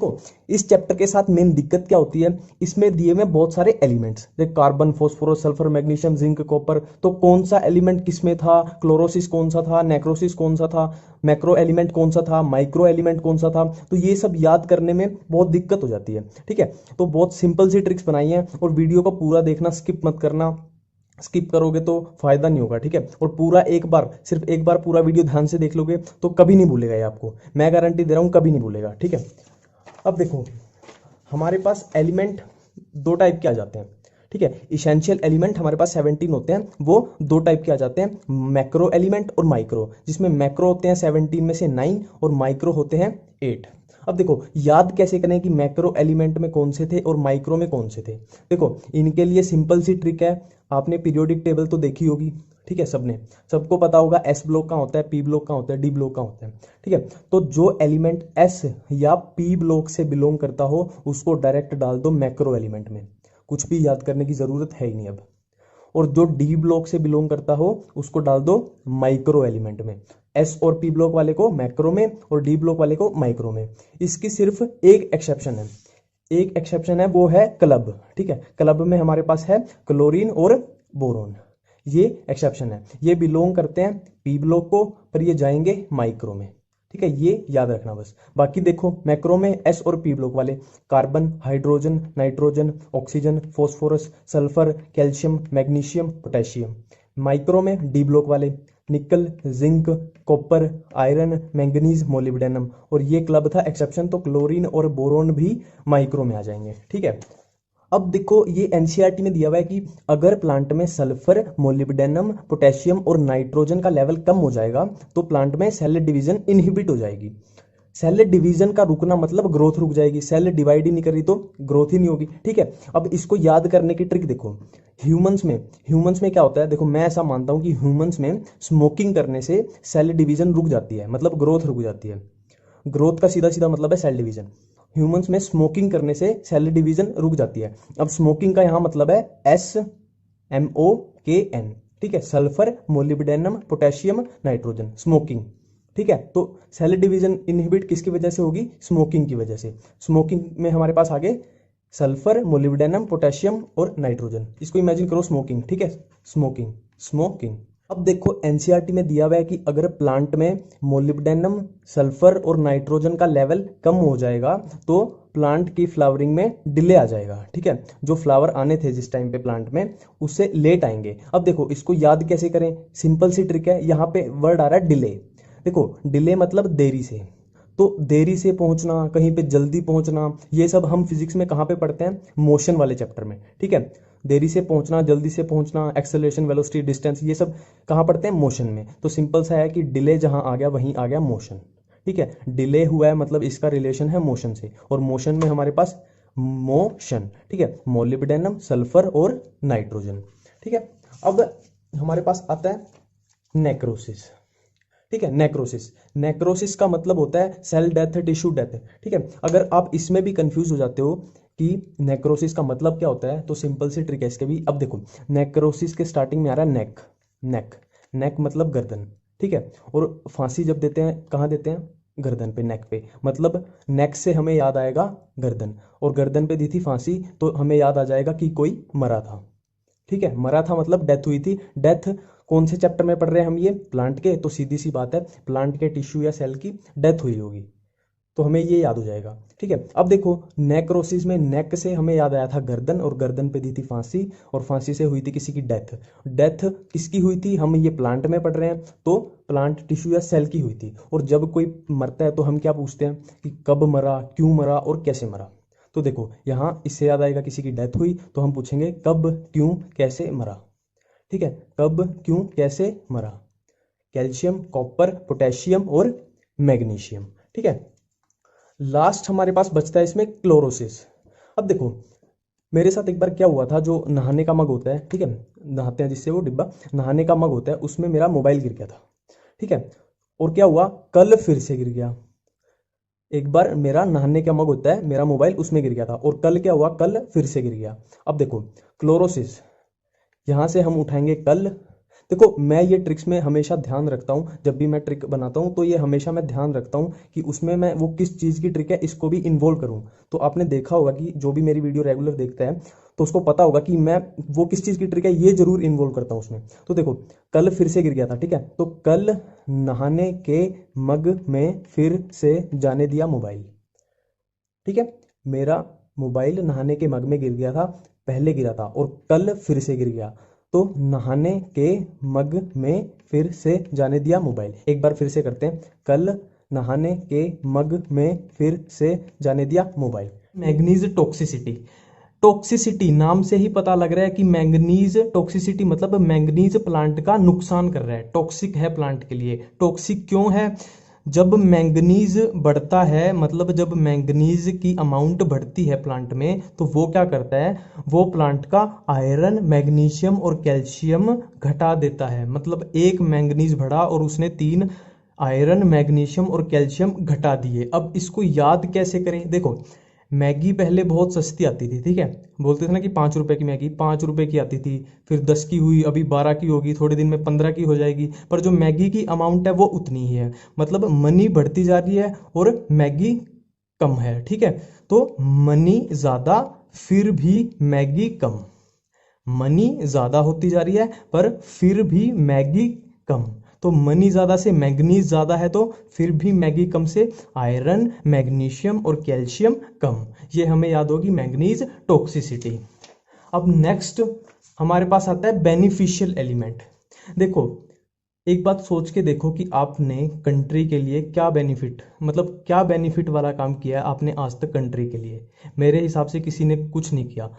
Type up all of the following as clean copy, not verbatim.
देखो इस चैप्टर के साथ मेन दिक्कत क्या होती है, इसमें दिए हुए बहुत सारे एलिमेंट्स, जैसे carbon, phosphorus, sulphur, magnesium, zinc, copper, तो कौन सा एलिमेंट किसमें था, क्लोरोसिस कौन सा था, नेक्रोसिस कौन सा था, मैक्रो एलिमेंट कौन सा था, माइक्रो एलिमेंट कौन सा था, तो ये सब याद करने में बहुत दिक्कत हो जाती है। ठीक है, तो बहुत सिंपल सी ट्रिक्स बनाई है, और वीडियो को पूरा देखना, स्किप मत करना, स्किप करोगे तो फायदा नहीं होगा। ठीक है, और पूरा एक बार, सिर्फ एक बार पूरा वीडियो ध्यान से देख लोगे तो कभी नहीं भूलेगा ये, आपको मैं गारंटी दे रहा हूं, कभी नहीं भूलेगा। ठीक है, अब देखो हमारे पास एलिमेंट दो टाइप के आ जाते हैं। ठीक है, इसेंशियल एलिमेंट हमारे पास 17 होते हैं, वो दो टाइप के आ जाते हैं, मैक्रो एलिमेंट और माइक्रो, जिसमें मैक्रो होते हैं 17 में से 9 और माइक्रो होते हैं 8। अब देखो याद कैसे करें कि मैक्रो एलिमेंट में कौन से थे और माइक्रो में कौन से थे। देखो इनके लिए सिंपल सी ट्रिक है, आपने पीरियोडिक टेबल तो देखी होगी। ठीक है, सबने, सबको पता होगा एस ब्लॉक का होता है, पी ब्लॉक का होता है, डी ब्लॉक का होता है। ठीक है, तो जो एलिमेंट एस या पी ब्लॉक से बिलोंग करता हो उसको डायरेक्ट डाल दो मैक्रो एलिमेंट में, कुछ भी याद करने की जरूरत है ही नहीं अब। और जो डी ब्लॉक से बिलोंग करता हो उसको डाल दो माइक्रो एलिमेंट में, एस और पी ब्लॉक वाले को मैक्रो में और डी ब्लॉक वाले को माइक्रो में। इसकी सिर्फ एक एक्सेप्शन है, एक एक्सेप्शन है, वो है क्लब। ठीक है, क्लब में हमारे पास है क्लोरीन और बोरोन, ये एक्सेप्शन है, ये बिलोंग करते हैं पी ब्लॉक को पर ये जाएंगे माइक्रो में। ठीक है, ये याद रखना बस। बाकी देखो मैक्रो में एस और पी ब्लॉक वाले carbon, hydrogen, nitrogen, oxygen, phosphorus, sulphur, calcium, magnesium, potassium. Micro में डी ब्लॉक वाले निकल, zinc, copper, iron, manganese, molybdenum, और ये क्लब था एक्सेप्शन, तो क्लोरीन और बोरोन भी माइक्रो में आ जाएंगे। ठीक है, अब देखो ये एनसीईआरटी में दिया हुआ है कि अगर प्लांट में सल्फर, मोलिब्डेनम, पोटेशियम और नाइट्रोजन का लेवल कम हो जाएगा तो प्लांट में सेल डिवीजन इनहिबिट हो जाएगी। सेल डिवीजन का रुकना मतलब ग्रोथ रुक जाएगी, सेल डिवाइड ही नहीं करी तो ग्रोथ ही नहीं होगी। ठीक है, अब इसको याद करने की ट्रिक देखो, ह्यूमंस में क्या होता है, देखो मैं ऐसा मानता हूं कि ह्यूमंस में स्मोकिंग करने से सेल डिवीजन रुक जाती है, मतलब ग्रोथ रुक जाती है। ग्रोथ का सीधा सीधा मतलब है सेल डिवीजन। ह्यूमंस में स्मोकिंग करने से सेल डिवीजन रुक जाती है। अब स्मोकिंग का यहां मतलब है SMOKN। ठीक है, sulphur, molybdenum, potassium, nitrogen, smoking. ठीक है, तो सेल डिवीजन इनहिबिट किसकी वजह से होगी, स्मोकिंग की वजह से। स्मोकिंग में हमारे पास आगे सल्फर, मोलिब्डेनम, पोटेशियम और नाइट्रोजन, इसको इमेजिन करो स्मोकिंग। ठीक है, स्मोकिंग स्मोकिंग। अब देखो एनसीईआरटी में दिया हुआ है कि अगर प्लांट में मोलिब्डेनम, सल्फर और नाइट्रोजन का लेवल कम हो जाएगा तो प्लांट की फ्लावरिंग में डिले आ जाएगा। ठीक है, जो फ्लावर आने थे जिस टाइम पे प्लांट में उससे लेट आएंगे। अब देखो इसको याद कैसे करें, सिंपल सी ट्रिक है, यहाँ पे वर्ड आ रहा है डिले। देखो डिले मतलब देरी से, तो देरी से पहुंचना, कहीं पे जल्दी पहुंचना, ये सब हम फिजिक्स में कहाँ पे पढ़ते हैं, मोशन वाले चैप्टर में। ठीक है, देरी से पहुंचना, जल्दी से पहुंचना, एक्सेलरेशन, वेलोसिटी, डिस्टेंस, ये सब कहाँ पढ़ते हैं, मोशन में। तो सिंपल सा है कि डिले जहां आ गया वहीं आ गया मोशन। ठीक है, डिले हुआ है मतलब इसका रिलेशन है मोशन से, और मोशन में हमारे पास मोशन। ठीक है, मोलिब्डेनम, सल्फर और नाइट्रोजन। ठीक है, अब हमारे पास आता है नेक्रोसिस। ठीक है, नेक्रोसिस का मतलब होता है सेल डेथ, टिश्यू डेथ। ठीक है, अगर आप इसमें भी कंफ्यूज हो जाते हो कि नेक्रोसिस का मतलब क्या होता है तो सिंपल सी ट्रिक है इसके भी। अब देखो नेक्रोसिस के स्टार्टिंग में आ रहा है नेक, नेक मतलब गर्दन। ठीक है, और फांसी जब देते हैं कहाँ देते हैं, गर्दन पे, नेक पे, मतलब नेक से हमें याद आएगा गर्दन, और गर्दन पे दी थी फांसी तो हमें याद आ जाएगा कि कोई मरा था। ठीक है, मरा था मतलब डेथ हुई थी। डेथ कौन से चैप्टर में पढ़ रहे हैं हम, ये प्लांट के, तो सीधी सी बात है प्लांट के टिश्यू या सेल की डेथ हुई होगी, तो हमें ये याद हो जाएगा। ठीक है, अब देखो नेक्रोसिस में नेक से हमें याद आया था गर्दन, और गर्दन पे दी थी फांसी, और फांसी से हुई थी किसी की डेथ। डेथ किसकी हुई थी, हम ये प्लांट में पढ़ रहे हैं तो प्लांट टिश्यू या सेल की हुई थी। और जब कोई मरता है तो हम क्या पूछते हैं कि कब मरा, क्यों मरा और कैसे मरा। तो देखो यहाँ इससे याद आएगा किसी की डेथ हुई तो हम पूछेंगे कब, क्यों, कैसे मरा। ठीक है, कब, क्यों, कैसे मरा, कैल्शियम, कॉपर, पोटेशियम और मैग्नीशियम। ठीक है, लास्ट हमारे पास बचता है इसमें क्लोरोसिस। अब देखो मेरे साथ एक बार क्या हुआ था, जो नहाने का मग होता है, ठीक है, नहाते हैं जिससे वो डिब्बा, नहाने का मग होता है, उसमें मेरा मोबाइल गिर गया था। ठीक है, और क्या हुआ, कल फिर से गिर गया। एक बार मेरा नहाने का मग होता है, मेरा मोबाइल उसमें गिर गया था, और कल क्या हुआ, कल फिर से गिर गया। अब देखो क्लोरोसिस, यहां से हम उठाएंगे कल, देखो मैं ये ट्रिक्स में हमेशा ध्यान रखता हूँ, जब भी मैं ट्रिक बनाता हूँ तो ये हमेशा मैं ध्यान रखता हूँ कि उसमें मैं वो किस चीज़ की ट्रिक है इसको भी इन्वॉल्व करूँ। तो आपने देखा होगा कि जो भी मेरी वीडियो रेगुलर देखता है तो उसको पता होगा कि मैं वो किस चीज़ की ट्रिक है ये जरूर इन्वॉल्व करता हूँ उसमें। तो देखो कल फिर से गिर गया था, ठीक है, तो कल नहाने के मग में फिर से जाने दिया मोबाइल। ठीक है, मेरा मोबाइल नहाने के मग में गिर गया था, पहले गिरा था और कल फिर से गिर गया, तो नहाने के मग में फिर से जाने दिया मोबाइल। एक बार फिर से करते हैं, कल नहाने के मग में फिर से जाने दिया मोबाइल। मैग्नीज टॉक्सिसिटी, टॉक्सिसिटी नाम से ही पता लग रहा है कि मैंगनीज टॉक्सिसिटी मतलब मैंगनीज प्लांट का नुकसान कर रहा है, टॉक्सिक है प्लांट के लिए। टॉक्सिक क्यों है? जब मैंगनीज बढ़ता है, मतलब जब मैंगनीज की अमाउंट बढ़ती है प्लांट में, तो वो क्या करता है, वो प्लांट का आयरन, मैग्नीशियम और कैल्शियम घटा देता है। मतलब एक मैंगनीज बढ़ा और उसने 3 आयरन, मैग्नीशियम और कैल्शियम घटा दिए। अब इसको याद कैसे करें? देखो मैगी पहले बहुत सस्ती आती थी, ठीक है, बोलते थे ना कि 5 रुपए की मैगी 5 रुपए की आती थी, फिर 10 की हुई, अभी 12 की होगी, थोड़े दिन में 15 की हो जाएगी, पर जो मैगी की अमाउंट है वो उतनी ही है। मतलब मनी बढ़ती जा रही है और मैगी कम है, ठीक है। तो मनी ज़्यादा फिर भी मैगी कम, मनी ज़्यादा होती जा रही है पर फिर भी मैगी कम। तो मनी ज़्यादा से मैग्नीज ज़्यादा है तो फिर भी मैगी कम से आयरन, मैग्नीशियम और कैल्शियम कम। ये हमें याद होगी मैग्नीज टॉक्सिसिटी। अब नेक्स्ट हमारे पास आता है बेनिफिशियल एलिमेंट। देखो एक बात सोच के देखो कि आपने कंट्री के लिए क्या बेनिफिट, मतलब क्या बेनिफिट वाला काम किया है आपने आज तक कंट्री के लिए। मेरे हिसाब से किसी ने कुछ नहीं किया।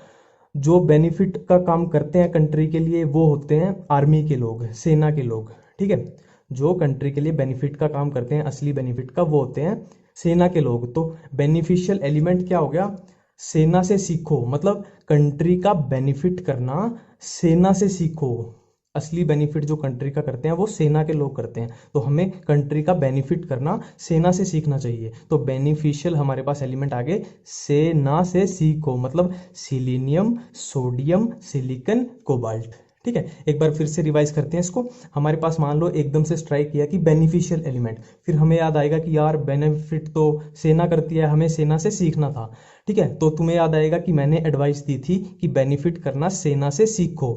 जो बेनिफिट का काम करते हैं कंट्री के लिए वो होते हैं आर्मी के लोग, सेना के लोग, ठीक है। जो कंट्री के लिए बेनिफिट का काम करते हैं, असली बेनिफिट का, वो होते हैं सेना के लोग। तो बेनिफिशियल एलिमेंट क्या हो गया? सेना से सीखो, मतलब कंट्री का बेनिफिट करना सेना से सीखो। असली बेनिफिट जो कंट्री का करते हैं वो सेना के लोग करते हैं, तो हमें कंट्री का बेनिफिट करना सेना से सीखना चाहिए। तो बेनिफिशियल हमारे पास एलिमेंट आगे सेना से सीखो, मतलब सिलीनियम, सोडियम, सिलिकन, कोबाल्ट। ठीक है, एक बार फिर से रिवाइज करते हैं इसको। हमारे पास मान लो एकदम से स्ट्राइक किया कि बेनिफिशियल एलिमेंट, फिर हमें याद आएगा कि यार बेनिफिट तो सेना करती है, हमें सेना से सीखना था। ठीक है, तो तुम्हें याद आएगा कि मैंने एडवाइस दी थी कि बेनिफिट करना सेना से सीखो,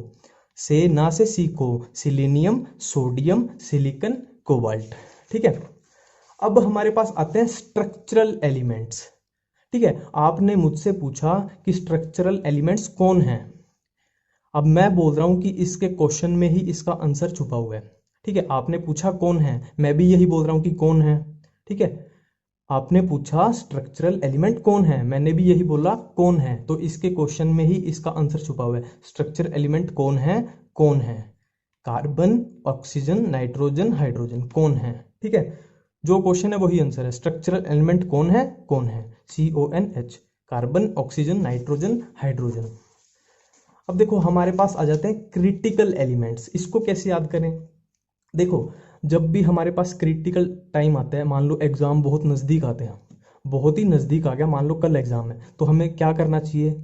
सेना से सीखो, सिलीनियम, सोडियम, सिलिकन, कोबाल्ट। ठीक है, अब हमारे पास आते हैं स्ट्रक्चरल एलिमेंट्स। ठीक है, आपने मुझसे पूछा कि स्ट्रक्चरल एलिमेंट्स कौन हैं। अब मैं बोल रहा हूं कि इसके क्वेश्चन में ही इसका आंसर छुपा हुआ है। ठीक है, आपने पूछा कौन है, मैं भी यही बोल रहा हूं कि कौन है। ठीक है, आपने पूछा स्ट्रक्चरल एलिमेंट कौन है, मैंने भी यही बोला कौन है, तो इसके क्वेश्चन में ही इसका आंसर छुपा हुआ है। स्ट्रक्चर एलिमेंट कौन है? कौन है? कार्बन, ऑक्सीजन, नाइट्रोजन, हाइड्रोजन, कौन है? ठीक है, जो क्वेश्चन है वही आंसर है। स्ट्रक्चरल एलिमेंट कौन है? कौन है, CONH, carbon, oxygen, nitrogen, hydrogen. अब देखो हमारे पास आ जाते हैं क्रिटिकल एलिमेंट्स। इसको कैसे याद करें? देखो जब भी हमारे पास क्रिटिकल टाइम आता है, मान लो एग्जाम बहुत नज़दीक आते हैं, बहुत ही नज़दीक आ गया, मान लो कल एग्जाम है, तो हमें क्या करना चाहिए?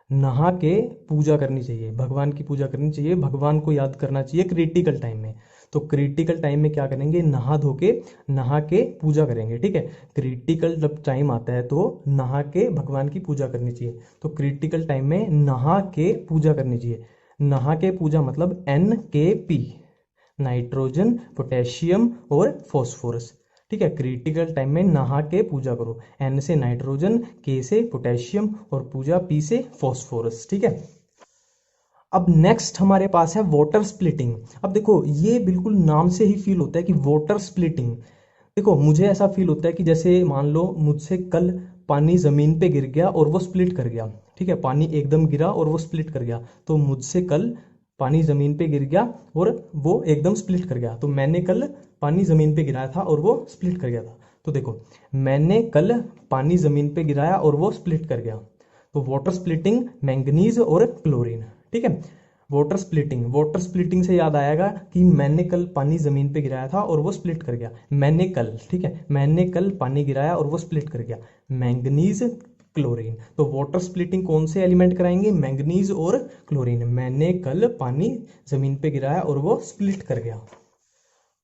नहा के पूजा करनी चाहिए, भगवान की पूजा करनी चाहिए, भगवान को याद करना चाहिए क्रिटिकल टाइम में। तो क्रिटिकल टाइम में क्या करेंगे? नहा के पूजा करेंगे। ठीक है, क्रिटिकल जब टाइम आता है तो नहा के भगवान की पूजा करनी चाहिए। तो क्रिटिकल टाइम में नहा के पूजा करनी चाहिए। नहा के पूजा मतलब NKP, नाइट्रोजन, पोटेशियम और फॉस्फोरस। ठीक है, क्रिटिकल टाइम में नहा के पूजा करो। N से नाइट्रोजन, K से पोटेशियम और पूजा P से फॉस्फोरस। ठीक है, अब नेक्स्ट हमारे पास है वाटर स्प्लिटिंग। अब देखो ये बिल्कुल नाम से ही फील होता है कि वाटर स्प्लिटिंग। देखो मुझे ऐसा फील होता है कि जैसे मान लो मुझसे कल पानी ज़मीन पे गिर गया और वो स्प्लिट कर गया। ठीक है, पानी एकदम गिरा और वो स्प्लिट कर गया, तो मुझसे कल पानी ज़मीन पे गिर गया और वो एकदम स्प्लिट कर गया। तो मैंने कल पानी ज़मीन पे गिराया था और वो स्प्लिट कर गया था। तो देखो मैंने कल पानी ज़मीन पे गिराया और वो स्प्लिट कर गया। तो वाटर स्प्लिटिंग, मैंगनीज और क्लोरीन। ठीक है, वाटर स्प्लिटिंग से याद आएगा कि मैंने कल पानी ज़मीन पे गिराया था और वो स्प्लिट कर गया। मैंने कल, ठीक है, मैंने कल पानी गिराया और वो स्प्लिट कर गया। Manganese chlorine. तो वाटर स्प्लिटिंग कौन से एलिमेंट कराएंगे, मैंगनीज और क्लोरीन। मैंने कल पानी जमीन पे गिराया और वो स्प्लिट कर गया।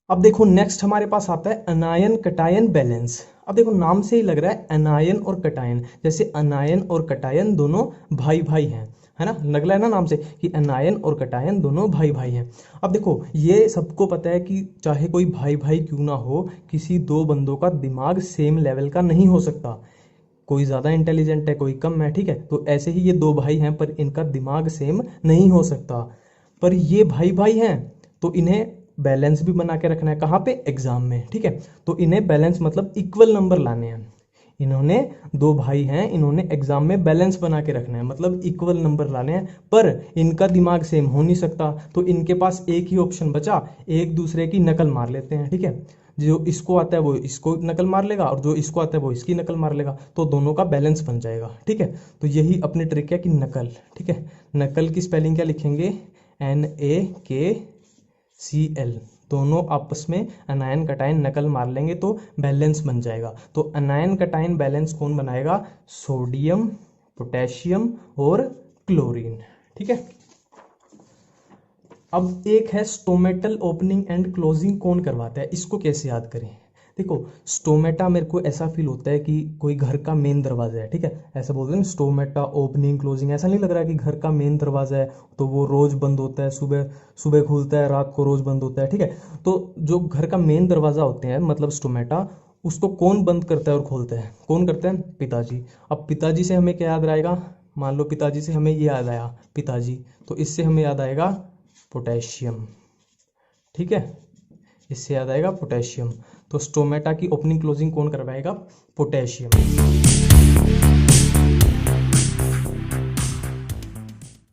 अब देखो नेक्स्ट हमारे पास आता है अनायन कटायन बैलेंस। अब देखो नाम से ही लग रहा है अनायन और कटायन, जैसे अनायन और कटायन दोनों भाई भाई हैं, है ना, लग रहा है ना नाम से कि अनायन और कटायन दोनों भाई भाई हैं। अब देखो ये सबको पता है कि चाहे कोई भाई भाई क्यों ना हो, किसी दो बंदों का दिमाग सेम लेवल का नहीं हो सकता, कोई ज़्यादा इंटेलिजेंट है कोई कम है, ठीक है। तो ऐसे ही ये दो भाई हैं पर इनका दिमाग सेम नहीं हो सकता, पर ये भाई भाई हैं तो इन्हें बैलेंस भी बना के रखना है, कहाँ पे, एग्जाम में, ठीक है। तो इन्हें बैलेंस मतलब इक्वल नंबर लाने हैं, इन्होंने दो भाई हैं, इन्होंने एग्जाम में बैलेंस बना के रखना है, मतलब इक्वल नंबर लाने हैं, पर इनका दिमाग सेम हो नहीं सकता, तो इनके पास एक ही ऑप्शन बचा, एक दूसरे की नकल मार लेते हैं, ठीक है। जो इसको आता है वो इसको नकल मार लेगा और जो इसको आता है वो इसकी नकल मार लेगा, तो दोनों का बैलेंस बन जाएगा, ठीक है। तो यही अपनी ट्रिक है कि नकल, ठीक है। नकल की स्पेलिंग क्या लिखेंगे, NaKCl, दोनों आपस में अनायन कटायन नकल मार लेंगे तो बैलेंस बन जाएगा। तो अनायन कटायन बैलेंस कौन बनाएगा, सोडियम, पोटेशियम और क्लोरीन, ठीक है। अब एक है स्टोमेटल ओपनिंग एंड क्लोजिंग, कौन करवाता है, इसको कैसे याद करें। देखो स्टोमेटा मेरे को ऐसा फील होता है कि कोई घर का मेन दरवाजा है, ठीक है, ऐसा बोलते हैं ना स्टोमेटा ओपनिंग क्लोजिंग, ऐसा नहीं लग रहा है कि घर का मेन दरवाजा है तो वो रोज बंद होता है, सुबह सुबह खुलता है, रात को रोज बंद होता है, ठीक है। तो जो घर का मेन दरवाजा होते हैं मतलब स्टोमेटा, उसको कौन बंद करता है और खोलता है, कौन करता है, पिताजी। अब पिताजी से हमें क्या याद आएगा, मान लो पिताजी से हमें ये याद आया पिताजी, तो इससे हमें याद आएगा पोटेशियम, ठीक है, इससे याद आएगा पोटेशियम। तो स्टोमेटा की ओपनिंग क्लोजिंग कौन करवाएगा, पोटेशियम।